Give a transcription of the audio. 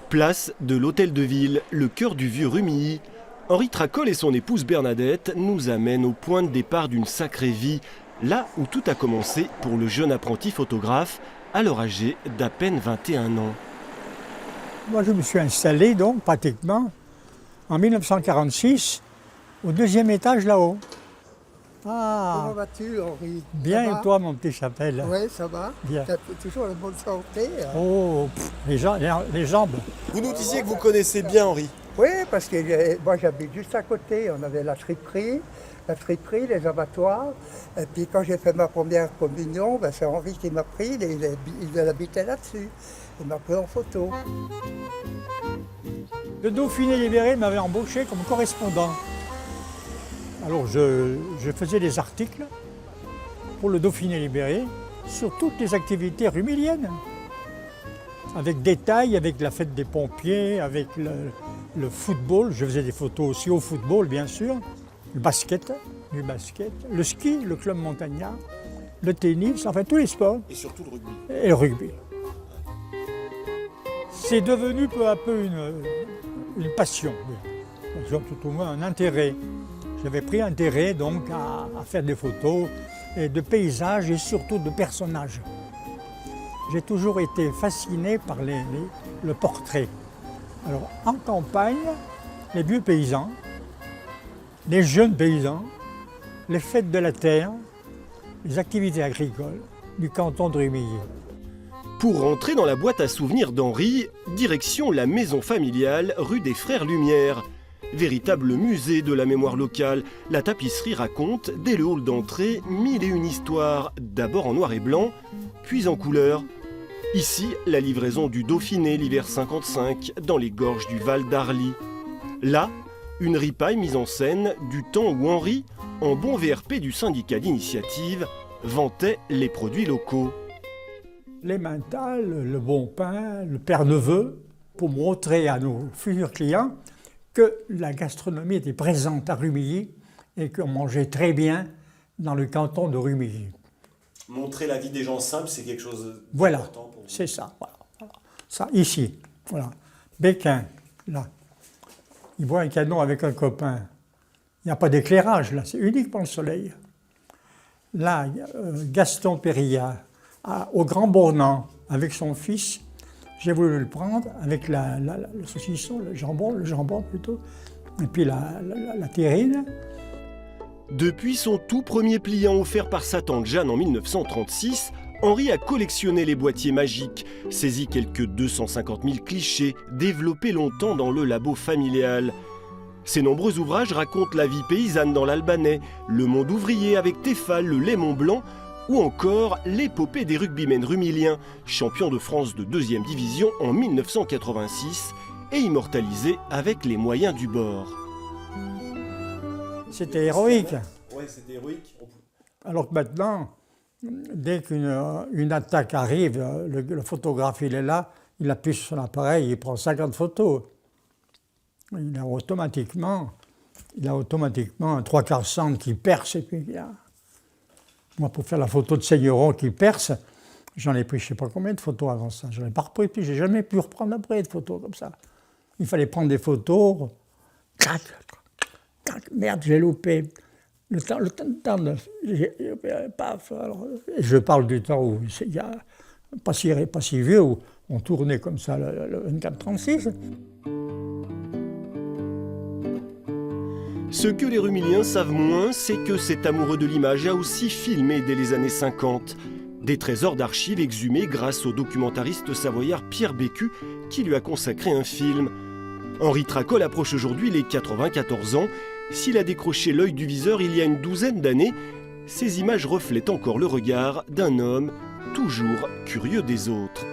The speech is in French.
Place de l'Hôtel de Ville, le cœur du vieux Rumilly. Henri Tracol et son épouse Bernadette nous amènent au point de départ d'une sacrée vie, là où tout a commencé pour le jeune apprenti photographe, alors âgé d'à peine 21 ans. Moi, je me suis installé donc pratiquement en 1946 au deuxième étage là-haut. Comment vas-tu, Henri? Bien, et toi, mon petit Chapelle? Oui, ça va. Bien. Tu as toujours la bonne santé. Oh, les jambes. Vous nous disiez que vous connaissez bien Henri. Oui, parce que moi j'habite juste à côté. On avait la friperie, les abattoirs. Et puis quand j'ai fait ma première communion, c'est Henri qui m'a pris. Il habitait là-dessus. Il m'a pris en photo. Le Dauphiné libéré m'avait embauché comme correspondant. Alors je faisais des articles pour le Dauphiné libéré sur toutes les activités rumilliennes. Avec détails, avec la fête des pompiers, avec le football. Je faisais des photos aussi au football, bien sûr. Le basket, le ski, le club montagnard, le tennis, enfin tous les sports. Et surtout le rugby. Et le rugby. C'est devenu peu à peu une passion, tout au moins un intérêt. J'avais pris intérêt donc à faire des photos et de paysages et surtout de personnages. J'ai toujours été fasciné par le portrait. Alors en campagne, les vieux paysans, les jeunes paysans, les fêtes de la terre, les activités agricoles du canton de Rumilly. Pour rentrer dans la boîte à souvenirs d'Henri, direction la maison familiale rue des Frères Lumière. Véritable musée de la mémoire locale, la tapisserie raconte, dès le hall d'entrée, 1001 histoires, d'abord en noir et blanc, puis en couleur. Ici, la livraison du Dauphiné l'hiver 55, dans les gorges du Val d'Arly. Là, une ripaille mise en scène du temps où Henri, en bon VRP du syndicat d'initiative, vantait les produits locaux. Les mentales, le bon pain, le père Neveu, pour montrer à nos futurs clients que la gastronomie était présente à Rumilly et qu'on mangeait très bien dans le canton de Rumilly. Montrer la vie des gens simples, c'est quelque chose d'important voilà, pour vous. c'est ça. Voilà. Ça, ici, voilà. Béquin, là. Il boit un canon avec un copain. Il n'y a pas d'éclairage, là, c'est uniquement le soleil. Là, Gaston Périlla, au Grand Bournan, avec son fils. J'ai voulu le prendre avec le saucisson, le jambon plutôt, et puis la terrine. Depuis son tout premier pliant offert par sa tante Jeanne en 1936, Henri a collectionné les boîtiers magiques, saisi quelques 250 000 clichés, développés longtemps dans le labo familial. Ses nombreux ouvrages racontent la vie paysanne dans l'Albanais, le monde ouvrier avec Tefal, le Léman Blanc, ou encore l'épopée des rugbymen rumilliens, champions de France de 2e division en 1986 et immortalisés avec les moyens du bord. C'était héroïque. Oui, c'était héroïque. Alors que maintenant, dès qu'une attaque arrive, le photographe il est là, il appuie sur son appareil, il prend 50 photos. Il a automatiquement un 3/4 centre qui perce et puis il y a... Moi, pour faire la photo de Seigneron qui perce, j'en ai pris je ne sais pas combien de photos avant ça. J'en ai pas repris, puis je n'ai jamais pu reprendre après de photos comme ça. Il fallait prendre des photos. Clac, clac, merde, j'ai loupé. Le temps paf. Alors, je parle du temps où il y a pas si vieux, où on tournait comme ça le 24-36. Ce que les Rumilliens savent moins, c'est que cet amoureux de l'image a aussi filmé dès les années 50. Des trésors d'archives exhumés grâce au documentariste savoyard Pierre Bécu, qui lui a consacré un film. Henri Tracol approche aujourd'hui les 94 ans. S'il a décroché l'œil du viseur il y a une douzaine d'années, ces images reflètent encore le regard d'un homme toujours curieux des autres.